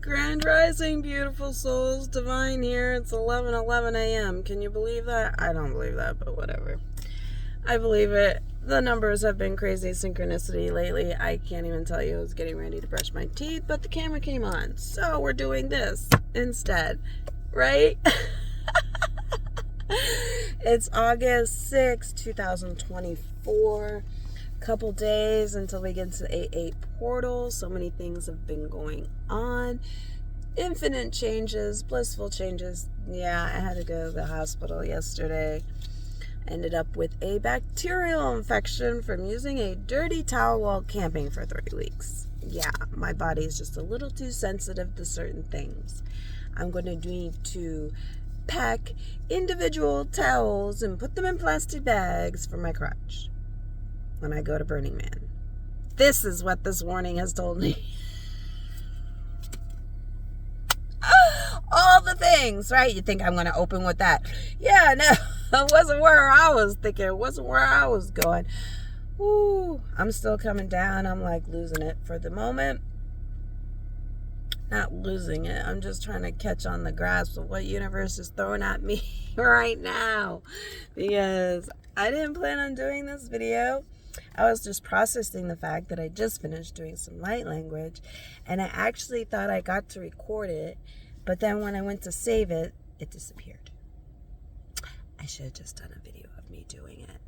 Grand Rising, beautiful souls. Divine here. It's 11:11 a.m. Can you believe that? I don't believe that, but whatever. I believe it. The numbers have been crazy synchronicity lately. I can't even tell you. I was getting ready to brush my teeth, but the camera came on. So we're doing this instead, right? It's August 6, 2024. Couple days until we get to the 8/8 portal. So many things have been going on. Infinite changes, blissful changes. Yeah, I had to go to the hospital yesterday. Ended up with a bacterial infection from using a dirty towel while camping for 3 weeks. Yeah, my body is just a little too sensitive to certain things. I'm going to need to pack individual towels and put them in plastic bags for my crotch when I go to Burning Man. This is what this warning has told me. All the things, right? You think I'm going to open with that. Yeah, no, it wasn't where I was thinking. It wasn't where I was going. Ooh, I'm still coming down. I'm like losing it for the moment. Not losing it. I'm just trying to catch on the grasp of what universe is throwing at me right now. Because I didn't plan on doing this video. I was just processing the fact that I just finished doing some light language. And I actually thought I got to record it. But then when I went to save it, it disappeared. I should have just done a video of me doing it.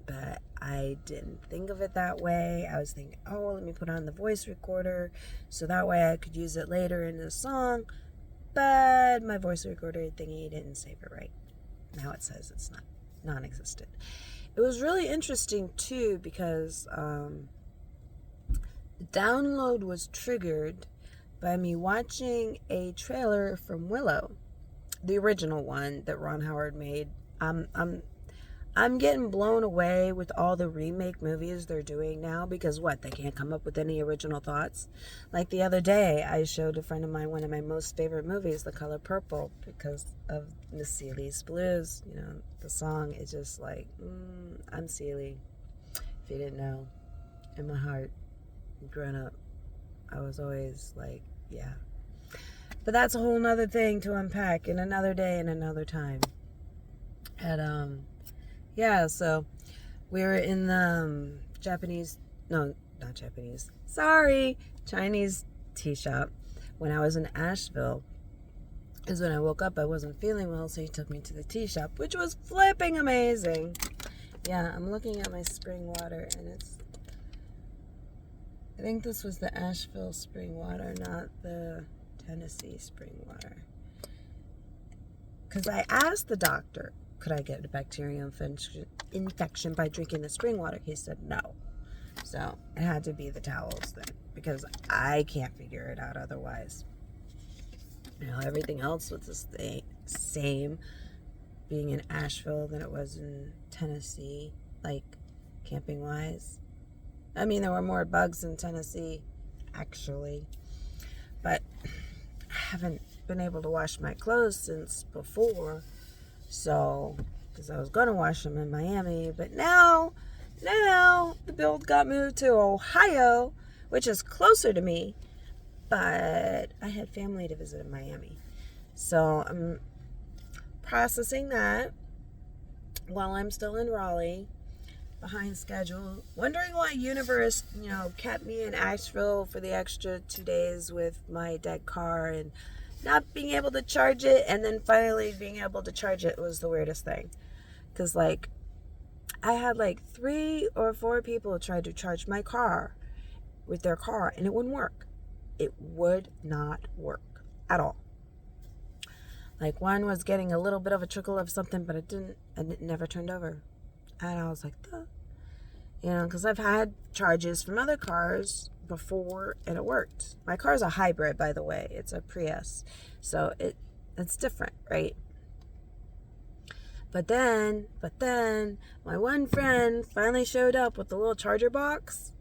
But I didn't think of it that way. I was thinking, oh, let me put on the voice recorder so that way I could use it later in the song. But my voice recorder thingy didn't save it right. Now it says it's not non-existent. It was really interesting too because the download was triggered by me watching a trailer from Willow, the original one that Ron Howard made. I'm getting blown away with all the remake movies they're doing now because what? They can't come up with any original thoughts. Like the other day, I showed a friend of mine one of my most favorite movies, The Color Purple, because of Miss Celie's Blues. You know, the song is just like, I'm Celie. If you didn't know, in my heart, growing up, I was always like, yeah. But that's a whole nother thing to unpack in another day and another time. And, yeah, so we were in the Chinese tea shop when I was in Asheville. Is when I woke up, I wasn't feeling well, so he took me to the tea shop, which was flipping amazing. Yeah, I'm looking at my spring water, and I think this was the Asheville spring water, not the Tennessee spring water. Because I asked the doctor, could I get a bacterial infection by drinking the spring water? He said no. So it had to be the towels then, because I can't figure it out otherwise. You know, everything else was the same being in Asheville than it was in Tennessee, like camping wise. I mean, there were more bugs in Tennessee, actually. But I haven't been able to wash my clothes since before. So, because I was going to wash them in Miami. But now, the build got moved to Ohio, which is closer to me. But I had family to visit in Miami. So, I'm processing that while I'm still in Raleigh. Behind schedule, wondering why universe, kept me in Asheville for the extra 2 days with my dead car and not being able to charge it, and then finally being able to charge it was the weirdest thing. Because, I had 3 or 4 people try to charge my car with their car, and it wouldn't work. It would not work at all. One was getting a little bit of a trickle of something, but it didn't, and it never turned over. And I was like, because I've had charges from other cars before and it worked. My car's a hybrid, by the way. It's a Prius. So it's different, right? But then my one friend finally showed up with the little charger box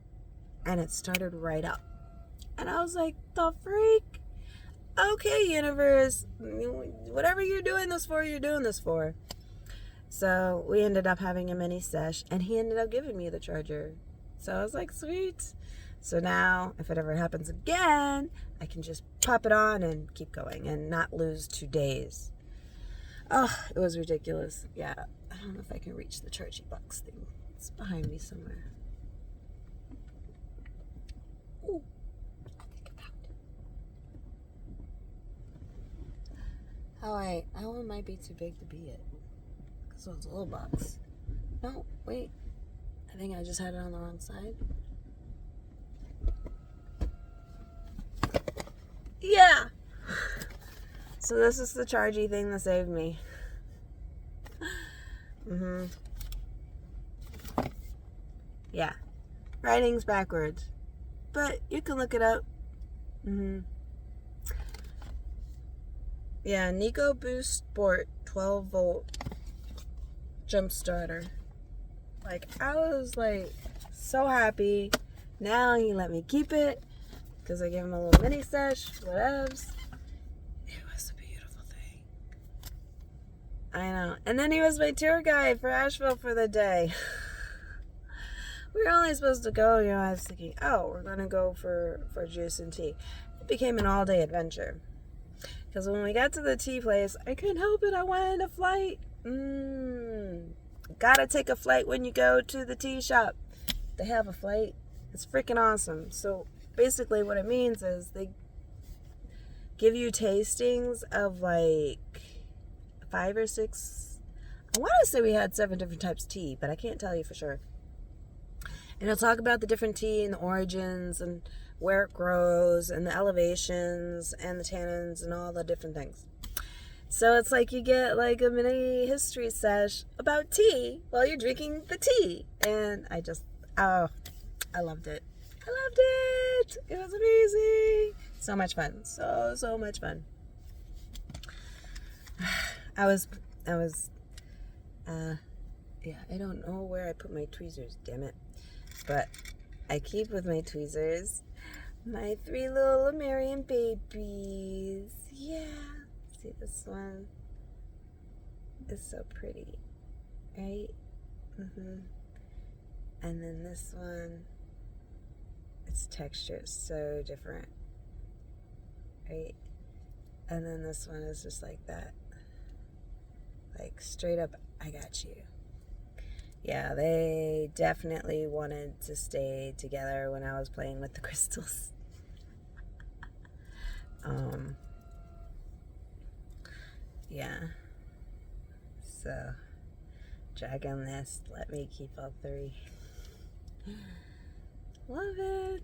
and it started right up. And I was like, the freak? Okay, universe. Whatever you're doing this for, you're doing this for. So we ended up having a mini sesh, and he ended up giving me the charger. So I was like, sweet. So now, if it ever happens again, I can just pop it on and keep going and not lose 2 days. Oh, it was ridiculous. Yeah, I don't know if I can reach the charging box thing. It's behind me somewhere. Ooh, I think I found it. How it might be too big to be it. So it's a little box. No, wait. I think I just had it on the wrong side. Yeah. So this is the chargy thing that saved me. Yeah. Writing's backwards. But you can look it up. Yeah, Nico Boost Sport 12 volt jump starter. Like, I was like so happy. Now he let me keep it because I gave him a little mini sesh, whatevs. It was a beautiful thing. I know. And then he was my tour guide for Asheville for the day. We were only supposed to go, I was thinking, oh, we're going to go for juice and tea. It became an all-day adventure. Because when we got to the tea place, I couldn't help it. I wanted a flight. Gotta take a flight when you go to the tea shop. They have a flight. It's freaking awesome. So basically what it means is they give you tastings of like 5 or 6. I want to say we had 7 different types of tea, but I can't tell you for sure. And it'll talk about the different tea and the origins and where it grows and the elevations and the tannins and all the different things. So it's like you get like a mini history sesh about tea while you're drinking the tea. And I loved it. I loved it. It was amazing. So much fun. So much fun. I don't know where I put my tweezers, damn it. But I keep with my tweezers my 3 little Lemurian babies. Yeah. See, this one is so pretty, right? And then this one, its texture is so different, right? And then this one is just like that, like straight up, I got you. Yeah, they definitely wanted to stay together when I was playing with the crystals. Yeah. So, Dragon Nest, let me keep all 3. Love it.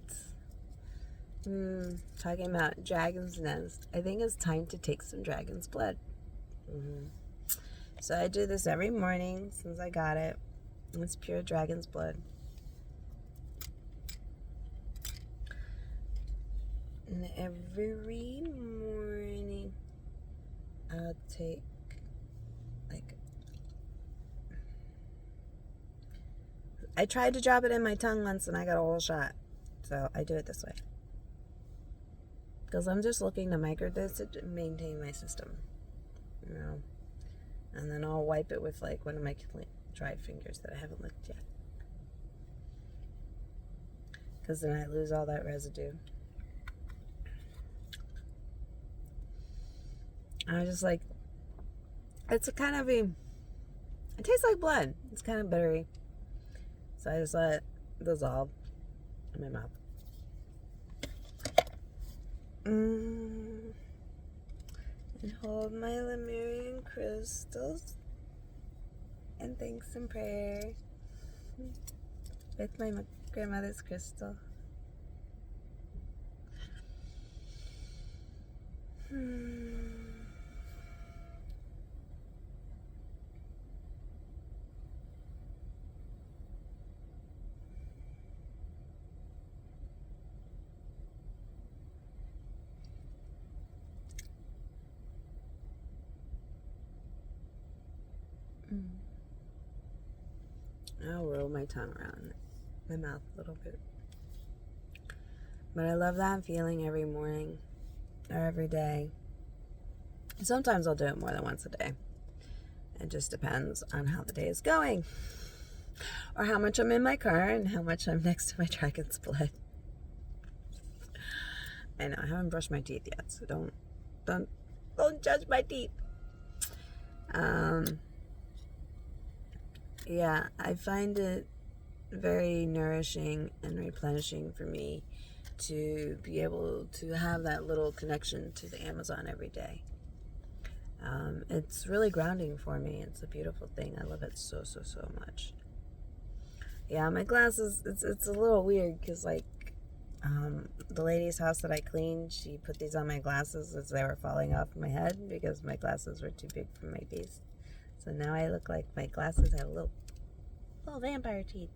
Talking about Dragon's Nest, I think it's time to take some dragon's blood. So I do this every morning since I got it. It's pure dragon's blood. And every morning I'll take I tried to drop it in my tongue once and I got a whole shot. So I do it this way. Because I'm just looking to microdose to maintain my system. And then I'll wipe it with like one of my dried fingers that I haven't licked yet. Because then I lose all that residue. I just like, it's a kind of it tastes like blood. It's kind of buttery. So I just let it dissolve in my mouth. And hold my Lemurian crystals and think some prayer with my grandmother's crystal. I'll roll my tongue around my mouth a little bit. But I love that feeling every morning or every day. Sometimes I'll do it more than once a day. It just depends on how the day is going. Or how much I'm in my car and how much I'm next to my dragon's blood. I know I haven't brushed my teeth yet, so don't judge my teeth. Yeah, I find it very nourishing and replenishing for me to be able to have that little connection to the Amazon every day. It's really grounding for me. It's a beautiful thing. I love it so much. Yeah, my glasses, it's a little weird because, like, the lady's house that I cleaned, she put these on my glasses as they were falling off my head because my glasses were too big for my face. So now I look like my glasses have little vampire teeth.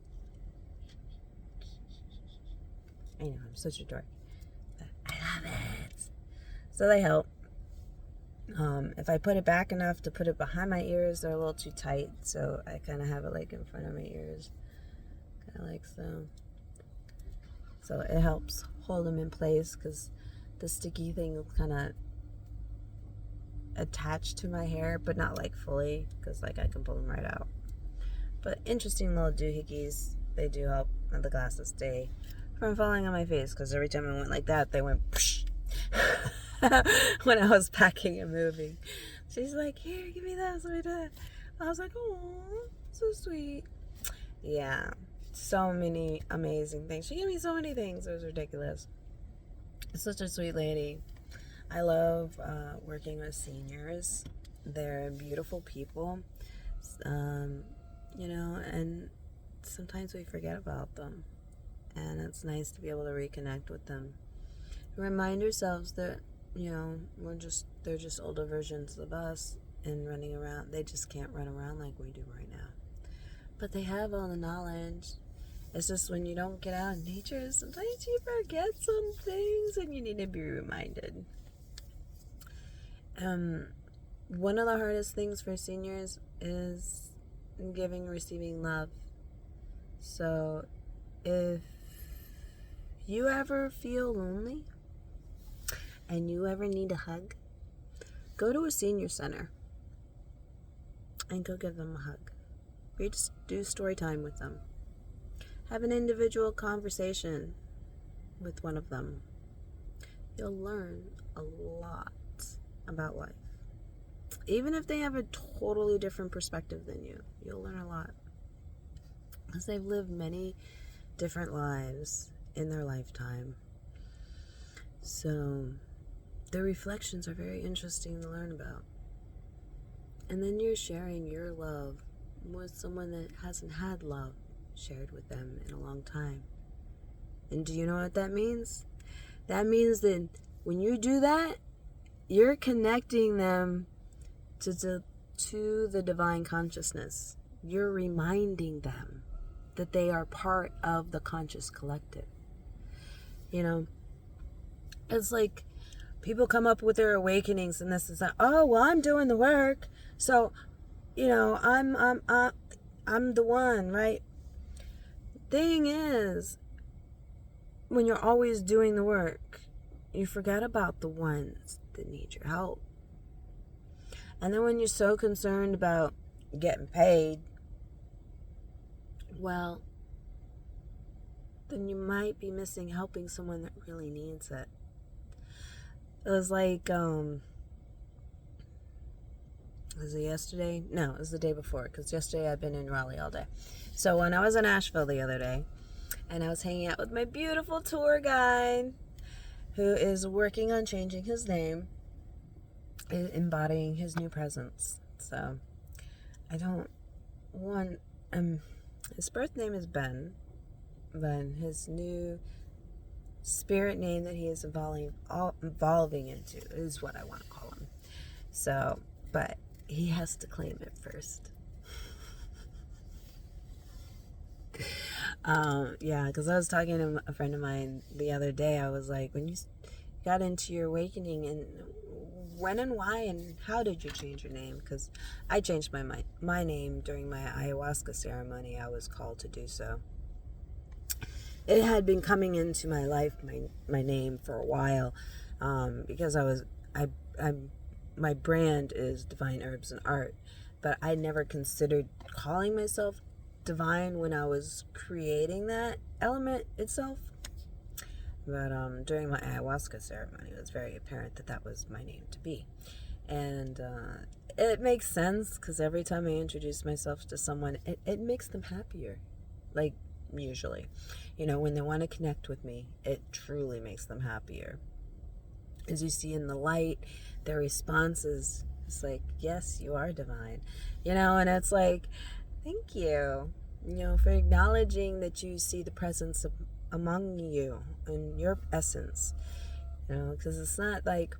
I know, I'm such a dork, but I love it. So they help. If I put it back enough to put it behind my ears, they're a little too tight, so I kind of have it like in front of my ears, kind of like so. So it helps hold them in place because the sticky thing is kind of attached to my hair, but not like fully, because like I can pull them right out. But interesting little doohickeys. They do help the glasses stay from falling on my face, because every time I went like that, they went psh. When I was packing and moving. She's like, here, give me that. I was like, oh, so sweet. Yeah, so many amazing things. She gave me so many things. It was ridiculous. Such a sweet lady. I love working with seniors. They're beautiful people, and sometimes we forget about them. And it's nice to be able to reconnect with them. Remind ourselves that, they're just older versions of us and running around. They just can't run around like we do right now. But they have all the knowledge. It's just when you don't get out in nature, sometimes you forget some things and you need to be reminded. One of the hardest things for seniors is giving and receiving love. So if you ever feel lonely and you ever need a hug, go to a senior center and go give them a hug. Or just do story time with them. Have an individual conversation with one of them. You'll learn a lot about life. Even if they have a totally different perspective than you, you'll learn a lot. Because they've lived many different lives in their lifetime. So their reflections are very interesting to learn about. And then you're sharing your love with someone that hasn't had love shared with them in a long time. And do you know what that means? That means that when you do that, you're connecting them to the divine consciousness. You're reminding them that they are part of the conscious collective. It's like people come up with their awakenings and this is like, oh, well, I'm doing the work, so I'm the one, right? Thing is, when you're always doing the work, you forget about the ones that need your help. And then when you're so concerned about getting paid, well, then you might be missing helping someone that really needs it. It was like, was it yesterday? No, it was the day before, because yesterday I'd been in Raleigh all day. So when I was in Asheville the other day, and I was hanging out with my beautiful tour guide, who is working on changing his name, embodying his new presence. So I don't want, his birth name is Ben, but his new spirit name that he is evolving into is what I want to call him. So, but he has to claim it first. Because I was talking to a friend of mine the other day. I was like, when you got into your awakening, and when and why and how did you change your name? Because I changed my name during my ayahuasca ceremony. I was called to do so. It had been coming into my life, my name, for a while, because my brand is Divine Herbs and Art, but I never considered calling myself Divine when I was creating that element itself. But during my ayahuasca ceremony, it was very apparent that that was my name to be. And it makes sense because every time I introduce myself to someone, it makes them happier. Like, usually. When they want to connect with me, it truly makes them happier. As you see in the light, their responses, it's like, yes, you are divine. And it's like, thank you, for acknowledging that you see the presence among you and your essence. Because it's not like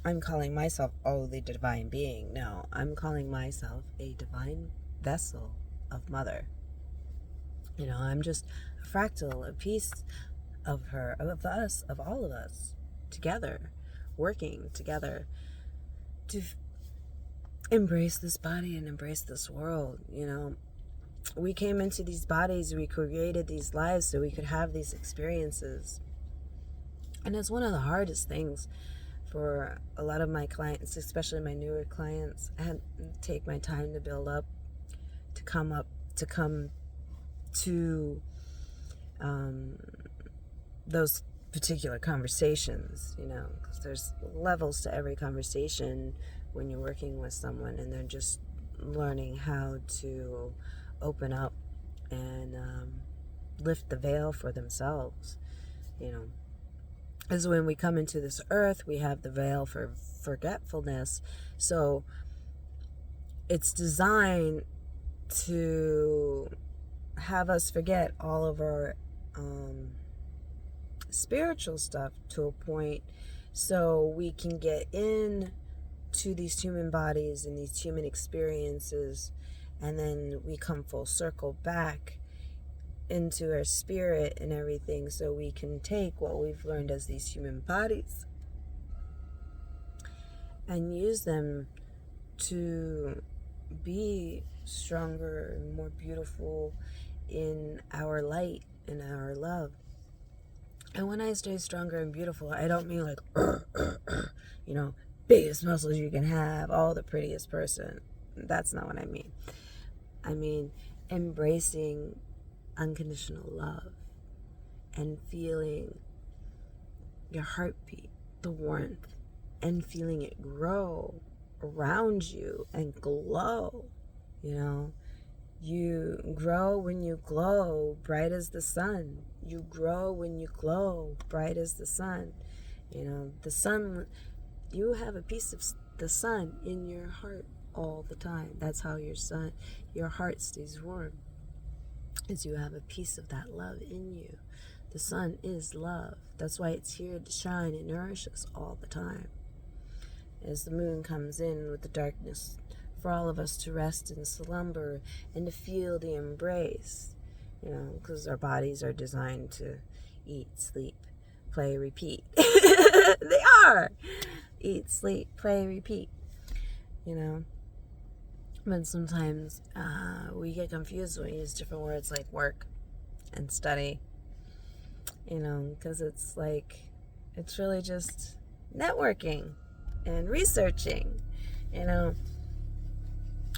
I'm calling myself, the divine being. No, I'm calling myself a divine vessel of Mother. I'm just a fractal, a piece of her, of us, of all of us, together, working together to embrace this body and embrace this world. We came into these bodies, we created these lives so we could have these experiences. And it's one of the hardest things for a lot of my clients, especially my newer clients. I had to take my time to build up, to come to those particular conversations, because there's levels to every conversation when you're working with someone and they're just learning how to open up and lift the veil for themselves. As when we come into this earth, we have the veil for forgetfulness. So it's designed to have us forget all of our spiritual stuff to a point so we can get in to these human bodies and these human experiences, and then we come full circle back into our spirit and everything, so we can take what we've learned as these human bodies and use them to be stronger and more beautiful in our light and our love. And when I say stronger and beautiful, I don't mean like biggest muscles you can have, the prettiest person. That's not what I mean. I mean embracing unconditional love and feeling your heartbeat, the warmth, and feeling it grow around you and glow. You grow when you glow bright as the sun. You grow when you glow bright as the sun. The sun, you have a piece of the sun in your heart all the time. That's how your heart stays warm, is you have a piece of that love in you. The sun is love. That's why it's here to shine and nourish us all the time. As the moon comes in with the darkness, for all of us to rest and slumber and to feel the embrace, because our bodies are designed to eat, sleep, play, repeat. They are. Eat, sleep, play, repeat. But sometimes we get confused when we use different words like work and study, because it's really just networking and researching,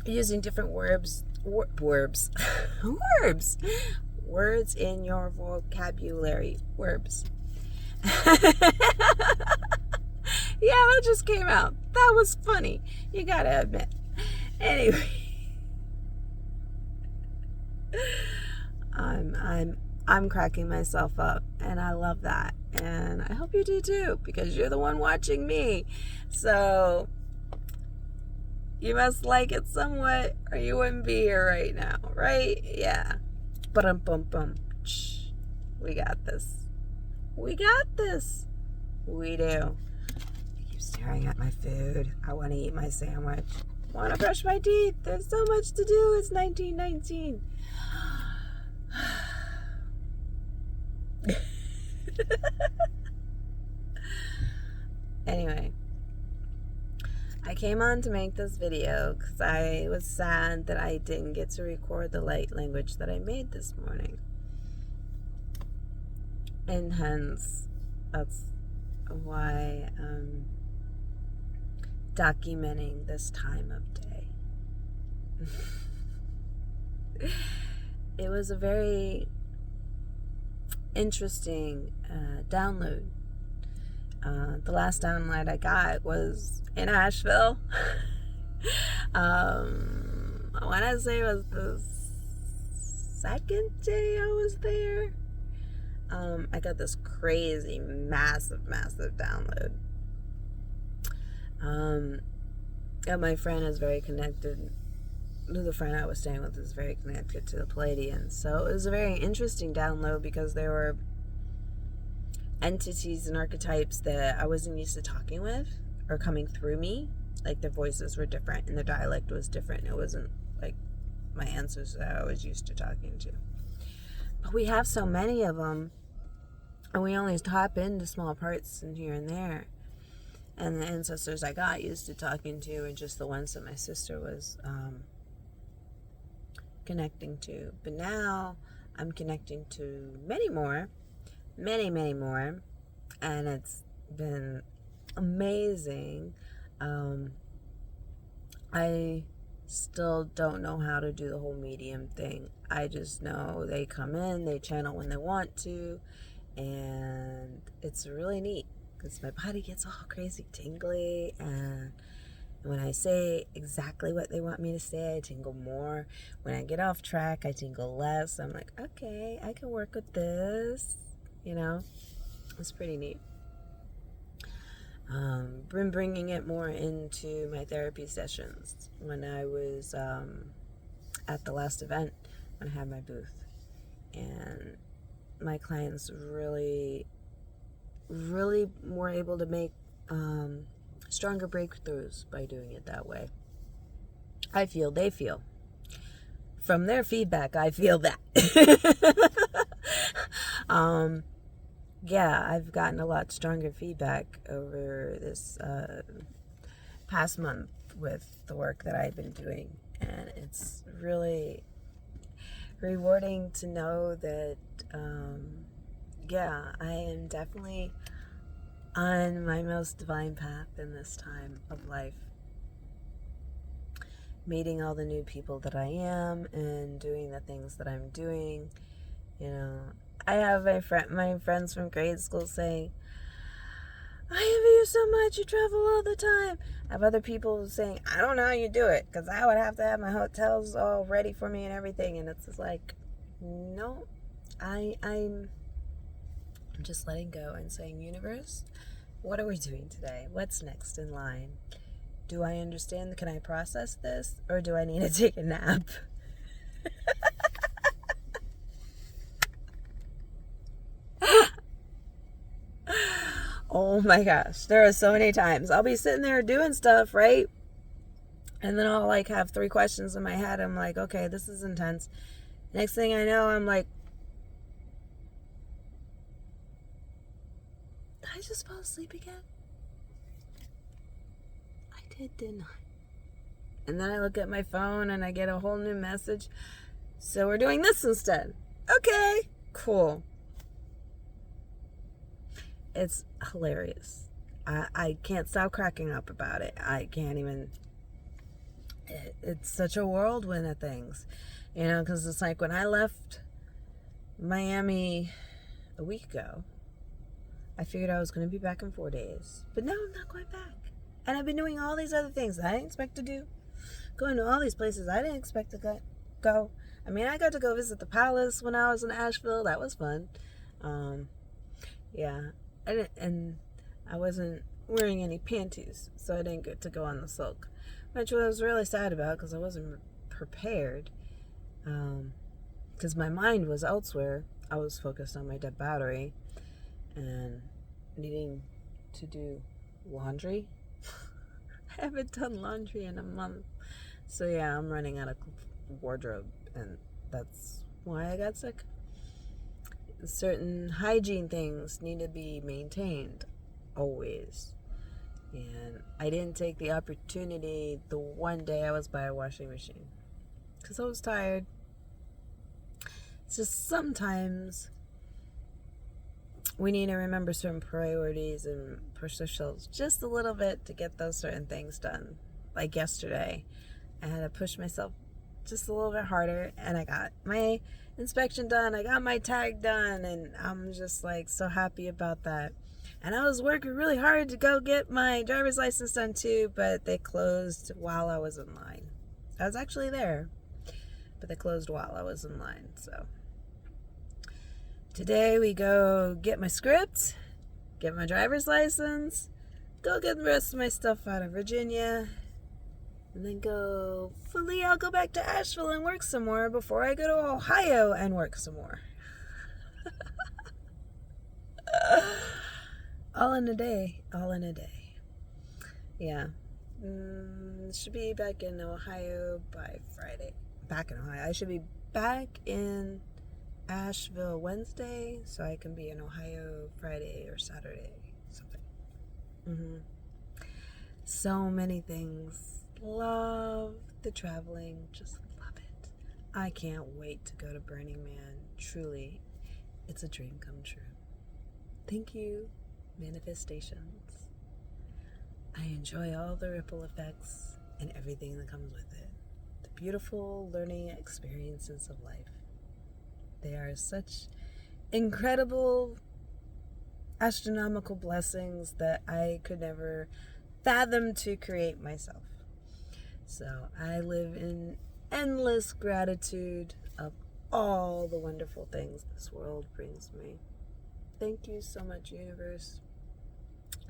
using different words in your vocabulary. Words. Yeah, that just came out. That was funny. You gotta admit. Anyway, I'm cracking myself up, and I love that, and I hope you do too, because you're the one watching me. So you must like it somewhat, or you wouldn't be here right now, right? Yeah. Bum. We got this. We do. I keep staring at my food. I want to eat my sandwich. I want to brush my teeth. There's so much to do. It's 1919. Anyway, I came on to make this video because I was sad that I didn't get to record the light language that I made this morning. And hence, that's why I'm documenting this time of day. It was a very interesting download. The last download I got was in Asheville. I want to say it was the second day I was there. I got this crazy, massive download. And my friend is very connected. The friend I was staying with is very connected to the Pleiadians. So it was a very interesting download because there were entities and archetypes that I wasn't used to talking with or coming through me. Like their voices were different and their dialect was different. It wasn't like my ancestors that I was used to talking to. But we have so many of them, and we only tap into small parts in here and there. And the ancestors I got used to talking to are just the ones that my sister was connecting to. But now I'm connecting to many more, and it's been amazing. I still don't know how to do the whole medium thing. I just know they come in, they channel when they want to, and it's really neat because my body gets all crazy tingly, and when I say exactly what they want me to say, I tingle more. When I get off track, I tingle less. I'm like, okay, I can work with this, it's pretty neat. Been bringing it more into my therapy sessions. When I was at the last event, when I had my booth, and my clients really were able to make stronger breakthroughs by doing it that way. I feel they feel. From their feedback, I feel that. Yeah, I've gotten a lot stronger feedback over this past month with the work that I've been doing. And it's really rewarding to know that, I am definitely on my most divine path in this time of life. Meeting all the new people that I am and doing the things that I'm doing, I have my friends from grade school saying, I envy you so much, you travel all the time. I have other people saying, I don't know how you do it, because I would have to have my hotels all ready for me and everything. And it's just like, no, I'm just letting go and saying, universe, what are we doing today? What's next in line? Do I understand? Can I process this? Or do I need to take a nap? Oh my gosh, there are so many times I'll be sitting there doing stuff, right? And then I'll have 3 questions in my head. I'm like, okay, this is intense. Next thing I know, I'm like, did I just fall asleep again? I did, didn't I? And then I look at my phone and I get a whole new message. So we're doing this instead. Okay, cool. It's hilarious. I can't stop cracking up about it. I can't even. It's such a whirlwind of things, because it's like when I left Miami a week ago, I figured I was going to be back in 4 days. But now I'm not going back. And I've been doing all these other things that I didn't expect to do. Going to all these places I didn't expect to go. I mean, I got to go visit the palace when I was in Asheville. That was fun. Yeah. And I wasn't wearing any panties, so I didn't get to go on the silk, which I was really sad about because I wasn't prepared. Because my mind was elsewhere. I was focused on my dead battery and needing to do laundry. I haven't done laundry in a month. So yeah, I'm running out of wardrobe, and that's why I got sick. Certain hygiene things need to be maintained always. And I didn't take the opportunity the one day I was by a washing machine because I was tired. It's just sometimes we need to remember certain priorities and push ourselves just a little bit to get those certain things done. Like yesterday, I had to push myself just a little bit harder, and I got my inspection done. I got my tag done, and I'm just like so happy about that. And I was working really hard to go get my driver's license done too, but they closed while I was in line. I was actually there, but they closed while I was in line. So today we go get my script, get my driver's license, go get the rest of my stuff out of Virginia, and then I'll go back to Asheville and work some more before I go to Ohio and work some more. All in a day. Yeah. Should be back in Ohio by Friday. Back in Ohio. I should be back in Asheville Wednesday, so I can be in Ohio Friday or Saturday. Something. So many things. Love the traveling. Just love it. I can't wait to go to Burning Man. Truly, it's a dream come true. Thank you, manifestations. I enjoy all the ripple effects and everything that comes with it. The beautiful learning experiences of life. They are such incredible, astronomical blessings that I could never fathom to create myself. So I live in endless gratitude of all the wonderful things this world brings me. Thank you so much, universe.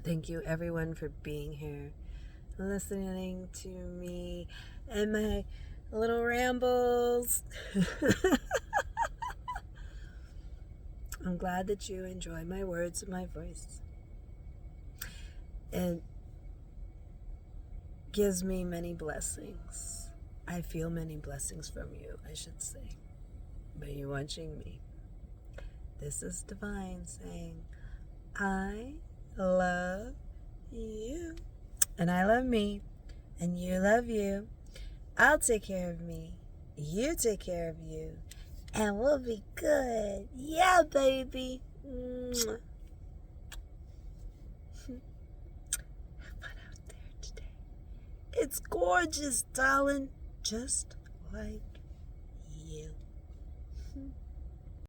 Thank you, everyone, for being here, listening to me and my little rambles. I'm glad that you enjoy my words and my voice. It gives me many blessings. I feel many blessings from you, I should say, by you watching me. This is Divine saying, I love you. And I love me. And you love you. I'll take care of me. You take care of you. And we'll be good. Yeah, baby. Have fun out there today. It's gorgeous, darling. Just like you.